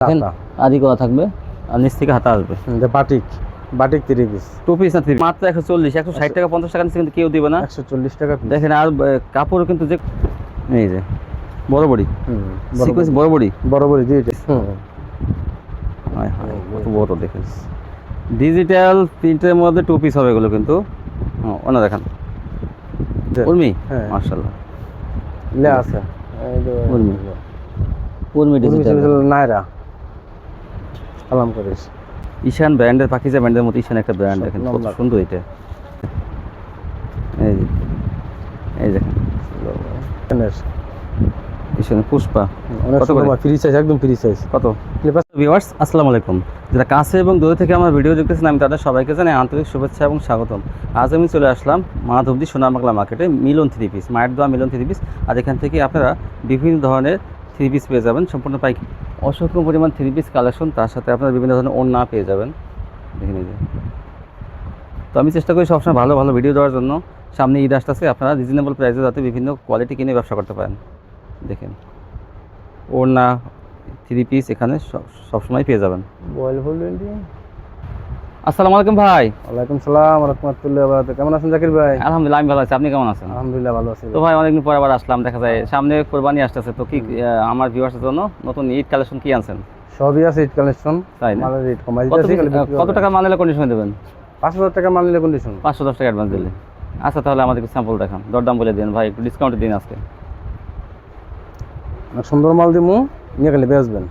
দেখেন আদি করা থাকবে আর নিচ থেকে হাতা আসবে। Batik batik 3 piece two piece না থ্রি মাত্র 140 160 টাকা 50 টাকা নিচে কিন্তু কেউ দিবে না। 140 টাকা পিস। দেখেন আর কাপড় কিন্তু যে এই যে বড় বড়ি সিকোয়েন্স বড় বড়ি দুইটা। হায় হায় কত বড় দেখেন ডিজিটাল প্রিন্টের মধ্যে টু পিস হবে এগুলো কিন্তু। ওনা দেখেন উর্মি মাশাআল্লাহ লে আছে এই যে উর্মি ডিজিটাল নাইরা সালাম করিস ঈশান ব্র্যান্ডের পাকিজা ব্র্যান্ডের মতো ঈশান একটা ব্র্যান্ড দেখেন কত সুন্দর এটা। এই যে এই দেখেন ঈশান পুষ্পা কত করে ফ্রি সাইজ একদম ফ্রি সাইজ কত ভিউয়ার্স আসসালামু আলাইকুম। যারা কাছে এবং দূরে থেকে আমার ভিডিও দেখতেছেন আমি তাদের সবাইকে জানাই আন্তরিক শুভেচ্ছা এবং স্বাগতম। আজ আমি চলে আসলাম মাধবদী সোনারবাংলা মার্কেটে মিলন থ্রি পিস মায়ের দোয়া মিলন থ্রি পিস। আর এখান থেকে আপনারা বিভিন্ন ধরনের থ্রি পিস পেয়ে যাবেন সম্পূর্ণ পাইকারি অসংখ্য পরিমাণ থ্রি পিস কালেকশন, তার সাথে আপনারা বিভিন্ন ধরনের ওড়না পেয়ে যাবেন দেখে নিয়ে। তো আমি চেষ্টা করি সবসময় ভালো ভালো ভিডিও দেওয়ার জন্য। সামনে ঈদ আসতেছে, আপনারা রিজনেবল প্রাইসে যাতে বিভিন্ন কোয়ালিটি কিনে ব্যবসা করতে পারেন। দেখেন ওড়না থ্রি পিস এখানে সবসময় পেয়ে যাবেন। আসসালামু আলাইকুম ভাই। ওয়ালাইকুম সালাম ওয়া রাহমাতুল্লাহি ওয়া বারাকাতুহু। কেমন আছেন জাকির ভাই? আলহামদুলিল্লাহ আমি ভালো আছি, আপনি কেমন আছেন? আলহামদুলিল্লাহ ভালো আছি। তো ভাই অনেকদিন পর আবার আসলাম, দেখা যায় সামনে কোরবানি আসতেছে, তো কি আমার ভিউয়ার্সের জন্য নতুন ঈদ কালেকশন কি আনছেন? সবই আছে ঈদ কালেকশন। তাই না? মালের রেট কমাই দিয়েছি। কত টাকা মাল নিলে কন্ডিশন দেবেন? 5000 টাকা মাল নিলে কন্ডিশন 510 টাকা অ্যাডভান্স দিলে। আচ্ছা তাহলে আমাদেরকে স্যাম্পল দেখান, দরদাম বলে দিন ভাই, একটু ডিসকাউন্ট দিন আজকে। সুন্দর মাল দিমু, নিয়ে গেলে বেচবেন।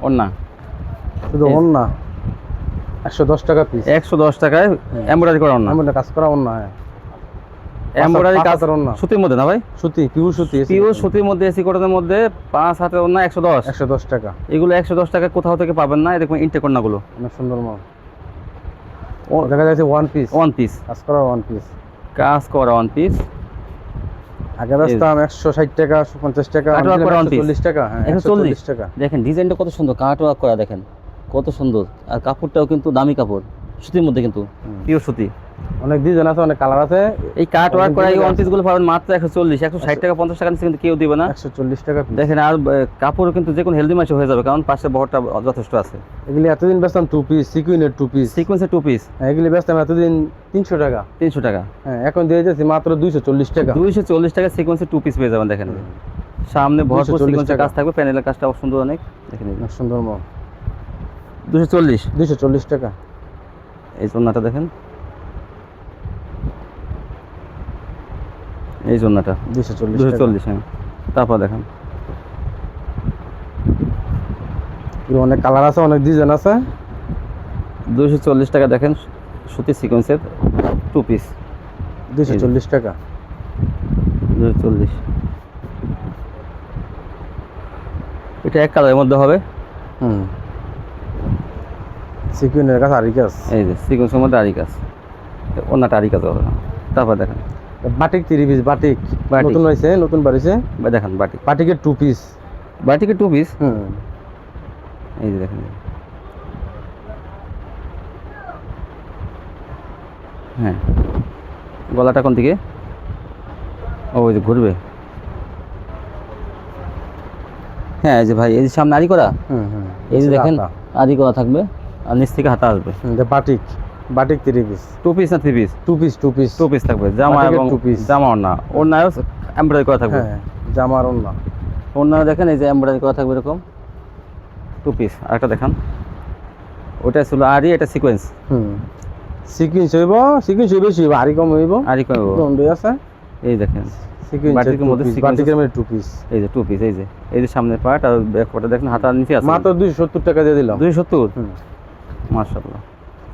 ওড়না শুধু ওড়না 110 টাকা পিস। 110 টাকায় এমব্রয়ডারি করা ওড়না, আমরা কাজ করা ওড়না। এমব্রয়ডারি কাজ ওড়না সুতির মধ্যে না ভাই? সুতি, পিওর সুতি, পিওর সুতির মধ্যে এসি কটনের মধ্যে 5 হাতের ওড়না 110 টাকা। এগুলো 110 টাকা কোথাও থেকে পাবেন না, এরকম ইনটেক ওড়নাগুলো অনেক সুন্দর মাল। ও দেখা যাচ্ছে ওয়ান পিস কাজ করা ওয়ান পিস। আগে বেচতাম 160 টাকা 50 টাকা 140 টাকা। হ্যাঁ 140 টাকা। দেখেন ডিজাইনটা কত সুন্দর, কাট ওয়ার্ক করা দেখেন কত সুন্দর। আর কাপড়টাও কিন্তু দামি কাপড়, সুতির মধ্যে কিন্তু পিওর সুতি। অনেক ডিজাইন আছে, অনেক কালার আছে। এই কাট ওয়ার্ক করা এই ওয়ান পিস গুলো পাবেন মাত্র 140 160 টাকা 50 টাকা নিচে কিন্তু কেউ দিবে না। 140 টাকা। দেখেন আর কাপড় কিন্তু যে কোনো হেলদি মাসে হয়ে যাবে, কারণ পাশে বহরটা যথেষ্ট আছে। এগুলি এতদিন বেচতাম টু পিস, সিকুইনের টু পিস। হ্যাঁ এগুলি বেচতাম এতদিন 300 টাকা। হ্যাঁ এখন দিয়ে যাচ্ছি মাত্র 240 টাকা। 240 টাকা সিকোয়েন্সের টু পিস পেয়ে যাবেন। দেখেন সামনে ভরপুর সিকোয়েন্সের কাজ থাকবে, প্যানেলের কাজটাও সুন্দর অনেক। দেখেন সুন্দর মাল 240 টাকা। এই জন্যটা দেখেন, এই জন্যটা 240। হ্যাঁ তারপর দেখেন অনেক কালার আছে, অনেক ডিজাইন আছে। 240 টাকা দেখেন সুতি সিকোয়েন্সের টু পিস 240 টাকা। 240 এটা এক কালারের মধ্যে হবে। সিকুইনের কাজ আরি কাজ, এই যে সিকোয়েন্সের মধ্যে আরি কাজ, ওনাটা আরি কাজ হবে না। তারপর দেখেন বাটিক 3 পিস। বাটিক নতুন হয়েছে, নতুন বাড়িছে। দেখেন বাটিকের টু পিস। এই যে দেখেন হ্যাঁ গলাটা কোন দিকে? ওই যে ঘুরবে। হ্যাঁ এই যে ভাই এই যে সামনে আরি করা, এই যে দেখেন আরি করা থাকবে আর নিচ থেকে হাতা আসবে। Batik 3 piece. টু পিস না থ্রি পিস? টু পিস থাকবে, জামা এবং জামা ওড়না। ওড়নাও এমব্রয়ডারি করা থাকবে। হ্যাঁ জামা আর ওড়না দেখেন এই যে এমব্রয়ডারি করা থাকবে এরকম টু পিস। আরেকটা দেখান, ওটা ছিল আরি, এটা সিকোয়েন্স। সিকোয়েন্স বেশি হইব, আরি কম হইব। দন্ডে আছে। এই দেখেন বাটিকের মধ্যে টু পিস। এই যে টু পিস, এই যে সামনের পার্ট আর ব্যাক পার্টটা দেখেন হাতার নিচে আছে। মাত্র 270 টাকা দিয়ে দিলাম। 270 মাশাআল্লাহ।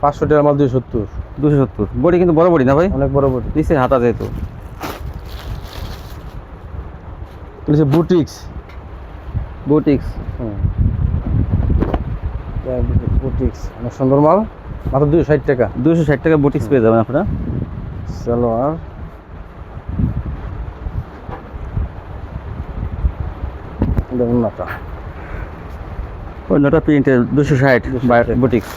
500 টাকার মাল 270। বডি কিন্তু বড় বডি না ভাই? অনেক বড় বডি। নিচে হাতা যেহেতু বুটিক্স। বুটিক্স অনেক সুন্দর মাল, মাত্র 260 টাকা। 260 টাকা বুটিক্স পেয়ে যাবেন আপনারা। সালোয়ার ওড়নাটা প্রিন্টের 260 বুটিক্স।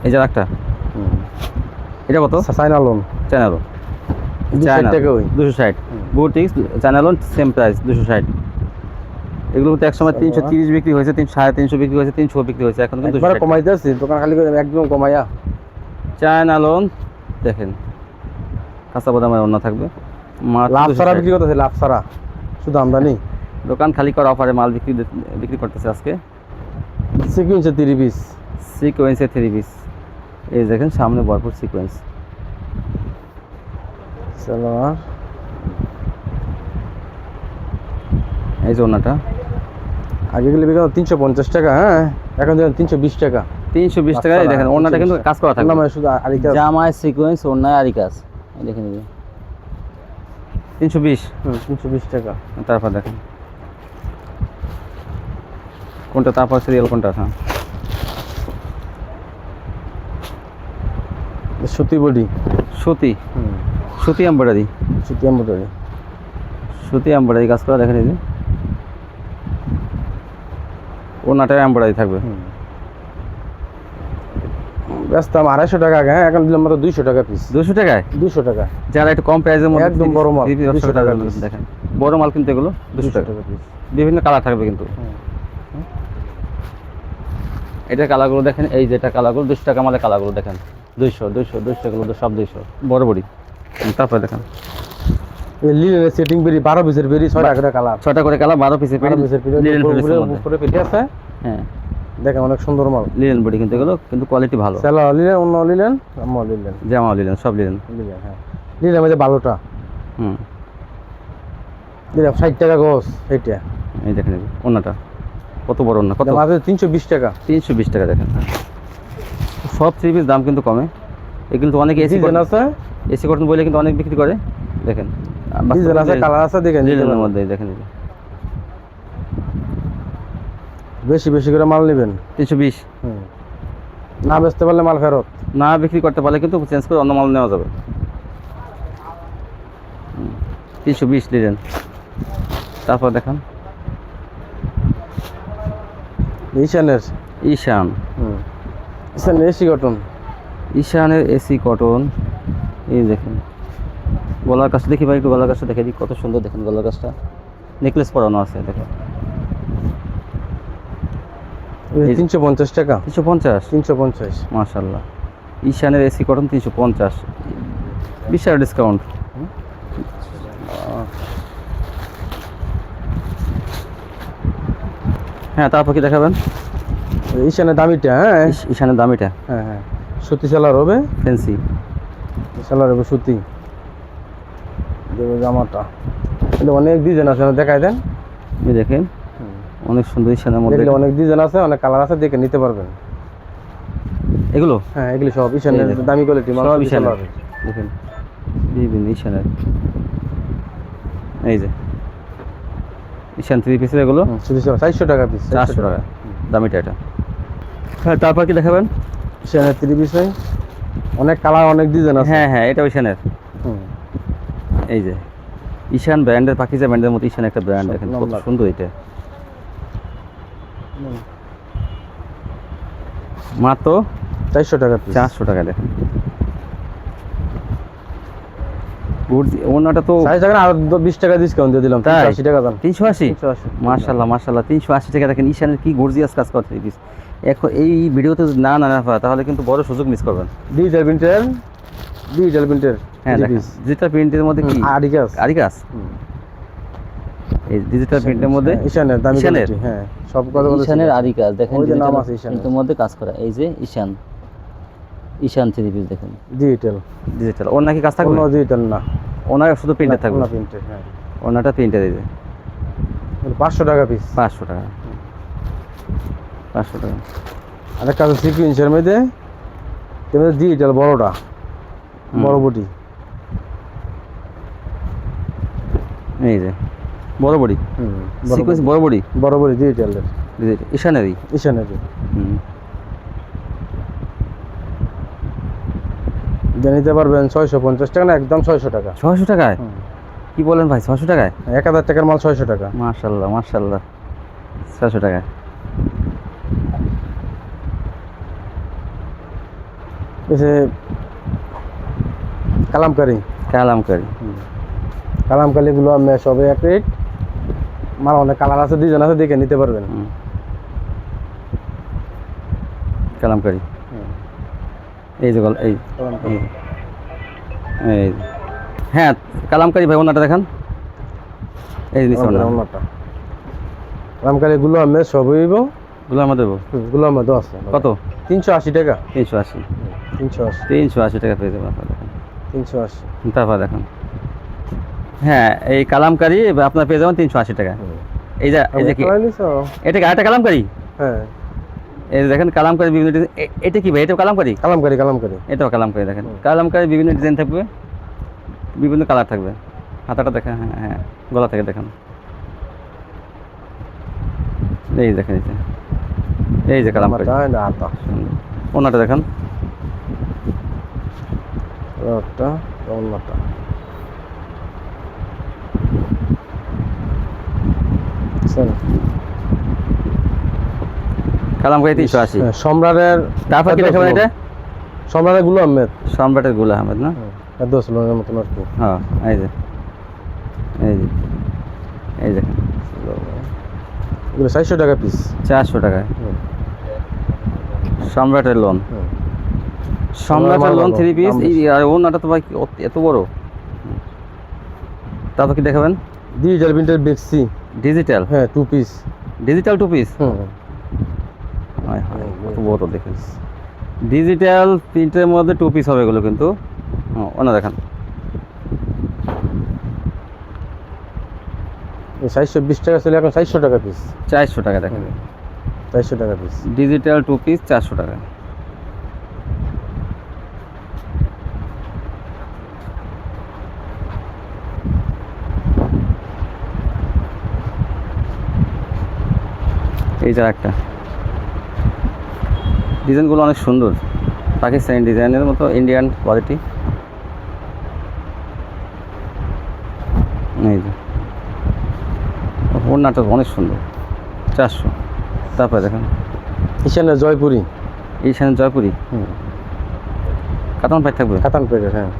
এই যে একটা, এটা কত? China loan 260 boutiques China loan same price 260। এগুলো তো একসময় 330 বিক্রি হয়েছে, 350 বিক্রি হয়েছে, 300 বিক্রি হয়েছে, এখন কিন্তু একবার কমাইতে আসছি দোকান খালি করে একদম কমাইয়া। চায়না লোন দেখেন, কাঁচা বাদামের অন্য থাকবে, লাভ ছাড়া বিক্রি করতেছে, লাভ ছাড়া শুধু আমদানি। দোকান খালি করা অফারে মাল বিক্রি করতেছে আজকে। সিকুয়েন্সে 3 পিস, সিকোয়েন্সে 3 পিস, এই দেখেন সামনে ভরপুর সিকোয়েন্স। সালোয়ার, এই যে ওনাটা আগে গেলে বিক্রি 350 টাকা, হ্যাঁ এখন দেখেন 320 টাকা। 320 টাকা। এই দেখেন ওনাটা কিন্তু কাজ করা থাকবে, না শুধু আরি কাজ, জামায় সিকোয়েন্স, ওনায় আরি কাজ। এই দেখেন 320, 320 টাকা। তারপর দেখেন কোনটা, তারপর সিরিয়াল কোনটা? হ্যাঁ সুতি বডি, সুতি, সুতি এমব্রয়ডারি, সুতি এমব্রয়ডারি, সুতি এমব্রয়ডারি কাজ করা। দেখেন এই যে ওনাটা এমব্রয়ডারি থাকবে। ব্যস্ত 250 টাকা আগে, হ্যাঁ এখন দিলাম মাত্র 200 টাকা পিস। 200 টাকায়? 200 টাকা, যারা একটু কম প্রাইসের মধ্যে একদম বড় মাল 200 টাকা দেখেন, বড় মাল কিন্তু এগুলো 200 টাকা পিস। বিভিন্ন কালার থাকবে কিন্তু। এটা কালারগুলো দেখেন, এই যেটা কালারগুলো 200 টাকা মালের কালারগুলো দেখেন, 200 200 200 এগুলো তো সব 200 বড় বড়ি। তারপরে দেখেন এই লিলেনের সেটিং বেরি 12 পিসের বেরি 6 টাকা করে কালার, 6টা করে কালার, 12 পিসের পেরি, লিলেন উপরে পেটি আছে। হ্যাঁ দেখেন অনেক সুন্দর মাল, লিলেন বডি কিন্তু এগুলো, কিন্তু কোয়ালিটি ভালো। সেলা লিলেন, অন্য লিলেন, আমল লিলেন, জামা লিলেন, সব লিলেন। লিলেন, হ্যাঁ লিলেন মধ্যে ভালোটা। হুম, লিলেন 60 টাকা গস এইটা। এই দেখেন ওনাটা কত বড় ওনা, কত মাত্র 320 টাকা। 320 টাকা। দেখেন সব 3 পিস দাম কিন্তু কমে। এই কিন্তু অনেকে এসি কটন আছে, এসি কটন বলে কিন্তু অনেক বিক্রি করে। দেখেন ডিজাইন আছে, কালার আছে, দেখেন লিলেনের মধ্যে দেখেন বেশি বেশি করে মাল নেবেন। 320, না বেচতে পারলে মাল ফেরত, না বিক্রি করতে পারলে কিন্তু চেঞ্জ করে অন্য মাল নেওয়া যাবে। 320 লিলেন। তারপর দেখেন ঈশানের, ঈশান, ঈশান এসি কটন, ঈশানের এসি কটন। এই দেখেন গলার কাজটা দেখি ভাই, একটু গলার কাজটা দেখে দিই, কত সুন্দর দেখেন গলার কাজটা, নেকলেস পরানো আছে দেখেন। 350 টাকা। 350, 350 মাশাআল্লাহ। ঈশানের এসি কটন 350, 20 টাকা ডিসকাউন্ট। হ্যাঁ তারপর কি দেখাবেন? ঈশানের দামিটা, হ্যাঁ ঈশানের দামিটা, হ্যাঁ হ্যাঁ সুতি সেলার হবে, ফ্যান্সি সেলার হবে সুতি। জামাটা এটা অনেক ডিজাইন আছে, দেখাই দেন। এই দেখেন অনেক সুন্দর ঈশানের মধ্যে, অনেক ডিজাইন আছে, অনেক কালার আছে, দেখে নিতে পারবেন এগুলো। হ্যাঁ এগুলি সব ঈশানের দামি কোয়ালিটি মাল, সব ঈশানের। দেখেন বিভিন্ন ঈশানের, এই যে ঈশান 3 পিসের এগুলো সুতি সেলার 400 টাকা পিস, 400 টাকা দামিটা এটা। হ্যাঁ তারপর কি দেখাবেন? ঈশানের 3 পিস অনেক কালার, অনেক ডিজাইন আছে। হ্যাঁ হ্যাঁ এটা ঈশানের। এই যে ঈশান ব্র্যান্ডের, পাকিজা ব্র্যান্ডের মতো ঈশান একটা ব্র্যান্ড, দেখেন কত সুন্দর এটা। মাত্র 400 টাকা পিস, 400 টাকা। দেখেন ওনাটা তো 40 টাকা, আর 20 টাকা ডিসকাউন্ট দিয়ে দিলাম, 380 টাকা দাম। 380, মাশাআল্লাহ মাশাআল্লাহ, 380 টাকা। দেখেন ঈশানের কি গর্জিয়াস কাজ করতে পিস। এখন এই ভিডিওতে না না না তাহলে কিন্তু বড় সুযোগ মিস করবেন। ডিজিটাল প্রিন্টার, ডিজিটাল প্রিন্টার, হ্যাঁ দেখেন ডিজিটাল প্রিন্টের মধ্যে কি আরি কাজ, আরি কাজ। এই ডিজিটাল প্রিন্টের মধ্যে ঈশানের দামি কোয়ালিটি, হ্যাঁ সব কথা বলছি। ঈশানের আরি কাজ দেখেন, ওই যে নাম আছে ঈশান, এর মধ্যে কাজ করা। এই যে ঈশান, ঈশান 3 পিস দেখেন ডিজিটাল, ডিজিটাল। ওর নাকি কাজ থাকবে? কোনো ডিজিটাল না, ওনার শুধু প্রিন্টার থাকবে, না প্রিন্টার, হ্যাঁ ওনাটা প্রিন্টার। এই যে 500 টাকা পিস, 500 টাকা, 500 টাকা। আর একটা সিকুয়েন্সের মধ্যে তেমনি ডিজিটাল বড়টা, বড় বডি, এই যে বড় বডি, সিকোয়েন্স বড় বডি, বড় বডি ডিজিটালের, ঈশানেরই, ঈশানেরই। নিতে পারবেন 650 টাকা, না একদম 600 টাকা। 600 টাকায়? কি বলেন ভাই, 600 টাকায়? 1000 টাকার মাল 600 টাকা। মাশাআল্লাহ মাশাআল্লাহ, 600 টাকায়। এসে কালামকারি, কালামকারি, কালামকারিগুলো মেশ হবে এক রেট, মাল অনেক কালার আছে, ডিজাইন আছে, দেখে নিতে পারবেন। কালামকারী এই যে এই এই হ্যাঁ কালামকারী ভাই ওনাটা দেখান। এই জিনিস ওনাটা কালামকারী গুলো আমি সবই গুলো আমাদের গুলো আমাদের আছে। কত? 380 টাকা। 380 380 টাকা পেয়ে যাবেন। 380 তারপর দেখেন হ্যাঁ এই কালামকারী আপনার পেয়ে যাবেন 380 টাকা। এই যে কি এটা কি আরেকটা কালামকারী? হ্যাঁ এই যে দেখেন কালামকারী বিভিন্ন ডিজাইন। এটা কি ভাই? এটা কালামকারী? এটাও কালামকারী। দেখেন কালামকারী বিভিন্ন ডিজাইন থাকবে, বিভিন্ন কালার থাকবে। হাতাটা দেখেন, হ্যাঁ হ্যাঁ গলা থেকে দেখেন। এই দেখেন এই যে কালামকারী ওনাটা দেখেন। কালামকারী 380। সম্রাটের তারপর কি দেখাবেন? এটা সম্রাটের গুলো আহমেদ। সম্রাটের গুলা আহমেদ না? দোসলের মতন আর কি। হ্যাঁ এই যে এই দেখেন এগুলো 400 টাকা পিস। 400 টাকায় সম্রাটের লোন। সম্রাটের লোন 3 পিস। আর ওনাটা তো ভাই এত বড়। তারপর কি দেখাবেন? ডিজিটাল প্রিন্টের বেক্সি। ডিজিটাল? হ্যাঁ 2 পিস। Digital 2 piece? হ্যাঁ কত বড় দেখেন। ডিজিটাল প্রিন্টের মধ্যে 2 পিস হবে এগুলো কিন্তু। ওনা দেখেন 420 টাকা ছিল, এখন 400 টাকা পিস। 400 টাকা দেখেন। 400 টাকা পিস ডিজিটাল 2 পিস 400 টাকা। এই যে একটা ডিজাইনগুলো অনেক সুন্দর, পাকিস্তানি ডিজাইনের মতো, ইন্ডিয়ান কোয়ালিটি। এই যে ওড়নাটা অনেক সুন্দর, 400। তারপরে দেখেন ঈশানের জয়পুরি। ঈশানের জয়পুরি কাতান পাইট থাকবে? কাতান পেটের, হ্যাঁ।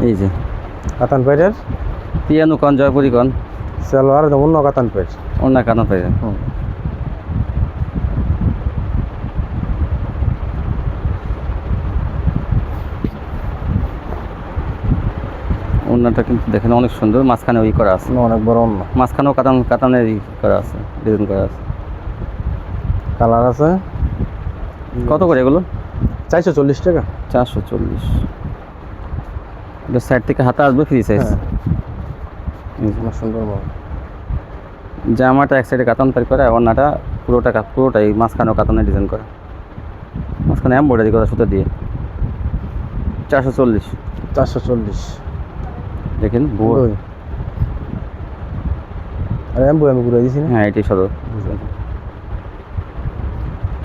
এই যে কাতান পেটের পিয়ানো কন, জয়পুরি কন, সালোয়ার অন্য কাতান পেট, অন্য কাতান পাইট। ওড়নাটা কিন্তু দেখেন অনেক সুন্দর, মাঝখানে ওই করা আছে, অনেক বড় ওড়না, মাঝখানেও কাতানের ই করা আছে, ডিজাইন করা আছে, কালার আছে। কত করে এগুলো? 440 টাকা। 440। এটা সাইড থেকে হাতা আসবে ফ্রি সাইজ। সুন্দর মাল। জামাটা এক সাইডে কাতান পাই করে, ওড়নাটা পুরোটাই মাঝখানেও কাতানের ডিজাইন করা, মাঝখানে এমব্রয়ডারি করা সুতা দিয়ে। 440। 440 দেখেন বই। আরে আমি ঘুরে দিছি না। হ্যাঁ এটাই সদর।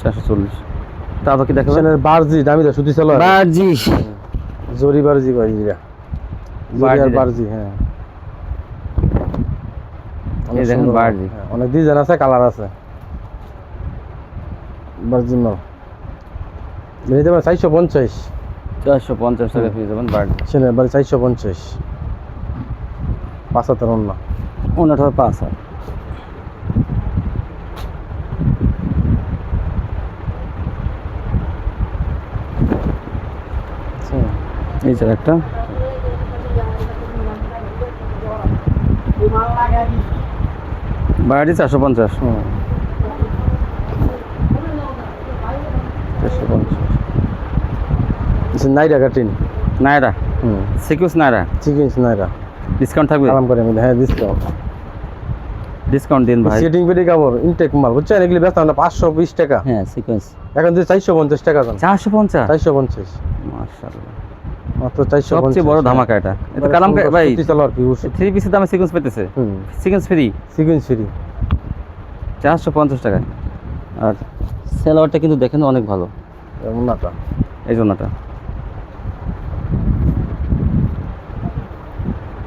440। তারপর কি দেখাবেন? বারজি দামি দা সুতি সালোয়ার। বারজি জরি বারজি কয় জিরা। বারজি, হ্যাঁ। এই দেখেন বারজি, অনেক ডিজাইন আছে, কালার আছে। বারজি মাল নিতে পারেন 450। 450 টাকা পেয়ে যাবেন বারজি। ছেলে বাড়ি 450। 5 হাতের ওড়না। ওনাটা 5 হাত। এই যে একটা বাড়ি 450। 450 নাইরা কাটিন, নাইরা সিকুয়েন্স নাইরা, সিকুয়েন্স নাইরা। ডিসকাউন্ট থাকবে? আরাম করে আমি, হ্যাঁ ডিসকাউন্ট দিন ভাই। সেটিং পেটি কাপড় ইনটেক মাল, বুঝছেন? এগুলি ব্যস্ত আমরা 520 টাকা। হ্যাঁ সিকুয়েন্স এখন যদি 450 টাকা দেন। 450? 450 মাশাআল্লাহ, মাত্র 450। সবচেয়ে বড় ধামাকা এটা। এটা কালাম ভাই সুতি সালোয়ার কি 3 পিসের দামে সিকুয়েন্স পেতেছে। সিকুয়েন্স ফ্রি, সিকুয়েন্স ফ্রি 450 টাকায়। আর সালোয়ারটা কিন্তু দেখেন অনেক ভালো, ওড়নাটা, এই জন্যটা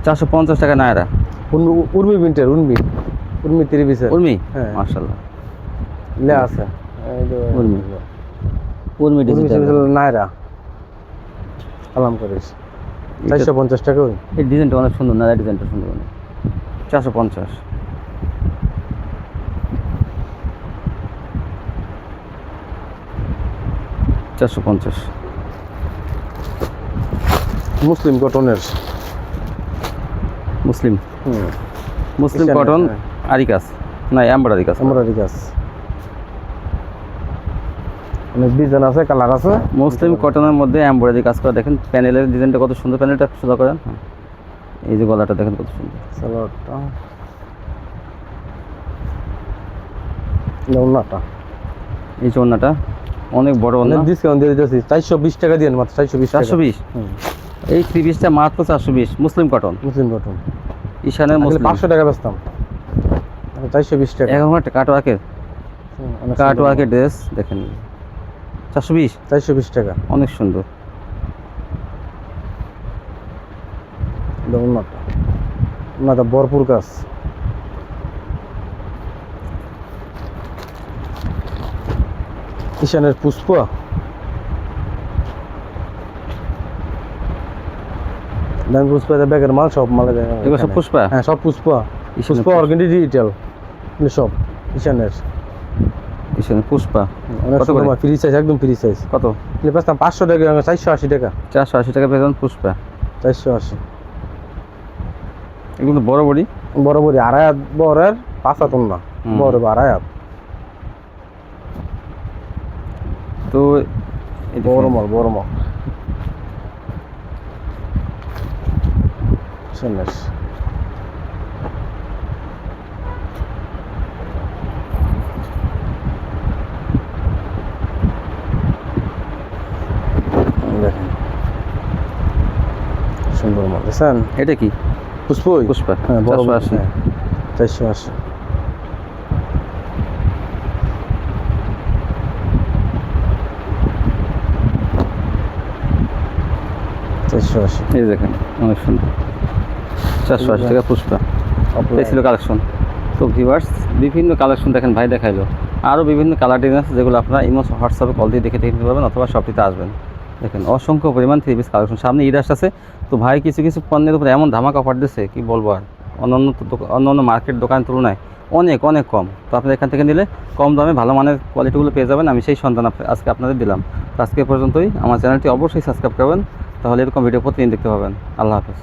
450 টাকা নায়রা। উর্মি প্রিন্টের, উর্মি 3 পিসের। উর্মি, হ্যাঁ মাশাআল্লাহ লে আছে। উর্মি ডিজিটাল নায়রা কালাম করিস। 450 টাকা। এই ডিজাইনটা অনেক সুন্দর না, ডিজাইনটা সুন্দর অনেক। 450। মুসলিম কটনের, মুসলিম কটন আরি কাজ না, এমব্রয়ডারি কাজ। অনেক ডিজাইন আছে, কালার আছে। মুসলিম কটনের মধ্যে এমব্রয়ডারি কাজ করা, দেখেন প্যানেলের ডিজাইনটা কত সুন্দর, প্যানেলটা সোজা করেন। এই যে গলাটা দেখেন কত সুন্দর, সালোয়ারটা, ওড়নাটা, এই যে ওড়নাটা অনেক বড় ওড়না। ডিসকাউন্ট দিয়ে দিতেছি 420 টাকা দিয়ে, মাত্র 420 টাকা। 420। এই 3 পিসটা মাত্র 420। মুসলিম কটন, ঈশানের মুসলিম। 500 টাকা বেচতাম, 420 টাকা। এখন একটা কাটওয়ার্কের ড্রেস দেখেন, 420 টাকা, অনেক সুন্দর। ওড়নাটা ভরপুর কাজ। ঈশানের পুষ্পা, ব্যাগের মাল, সব মাল এগুলো সব পুষ্পা। হ্যাঁ, সব পুষ্পা। অর্গানিক ডিজিটাল সব ঈশানের পুষ্পা। কত করে? ফ্রি সাইজ, একদম ফ্রি সাইজ। কত? বেচতাম 500 টাকা, 480 টাকা। 480 টাকা পেয়েছেন পুষ্পা, 480। এগুলো বড় আড়াই হাত বড়ের, 5 হাত না, বড় আড়াই হাত। তো বড় মাল দেখেন, সুন্দর মাল। দেখছেন এটা কি? পুষ্পা। হ্যাঁ, 480। 480। এই দেখেন অনেক সুন্দর, 480 টাকা পুষ্পা। এই ছিল কালেকশন। তো ভিউয়ার্স, বিভিন্ন কালেকশন দেখেন ভাই দেখাইলো, আরও বিভিন্ন কালার ডিজাইন আছে যেগুলো আপনারা ইমো হোয়াটসঅ্যাপে কল দিয়ে দেখে নিতে পারবেন, অথবা শপটিতে আসবেন। দেখেন অসংখ্য পরিমাণ 3 পিস কালেকশন। সামনে ঈদ আসছে, তো ভাই কিছু পণ্যের উপরে এমন ধামাকা অফার দিচ্ছে কি বলবো আর, অন্যান্য মার্কেট দোকানের তুলনায় অনেক কম। তো আপনি এখান থেকে নিলে কম দামে ভালো মানের কোয়ালিটিগুলো পেয়ে যাবেন। আমি সেই সন্ধান আজকে আপনাদের দিলাম। তো আজকে পর্যন্তই। আমার চ্যানেলটি অবশ্যই সাবস্ক্রাইব করবেন, তাহলে এরকম ভিডিও প্রতিদিন দেখতে পাবেন। আল্লাহ হাফেজ।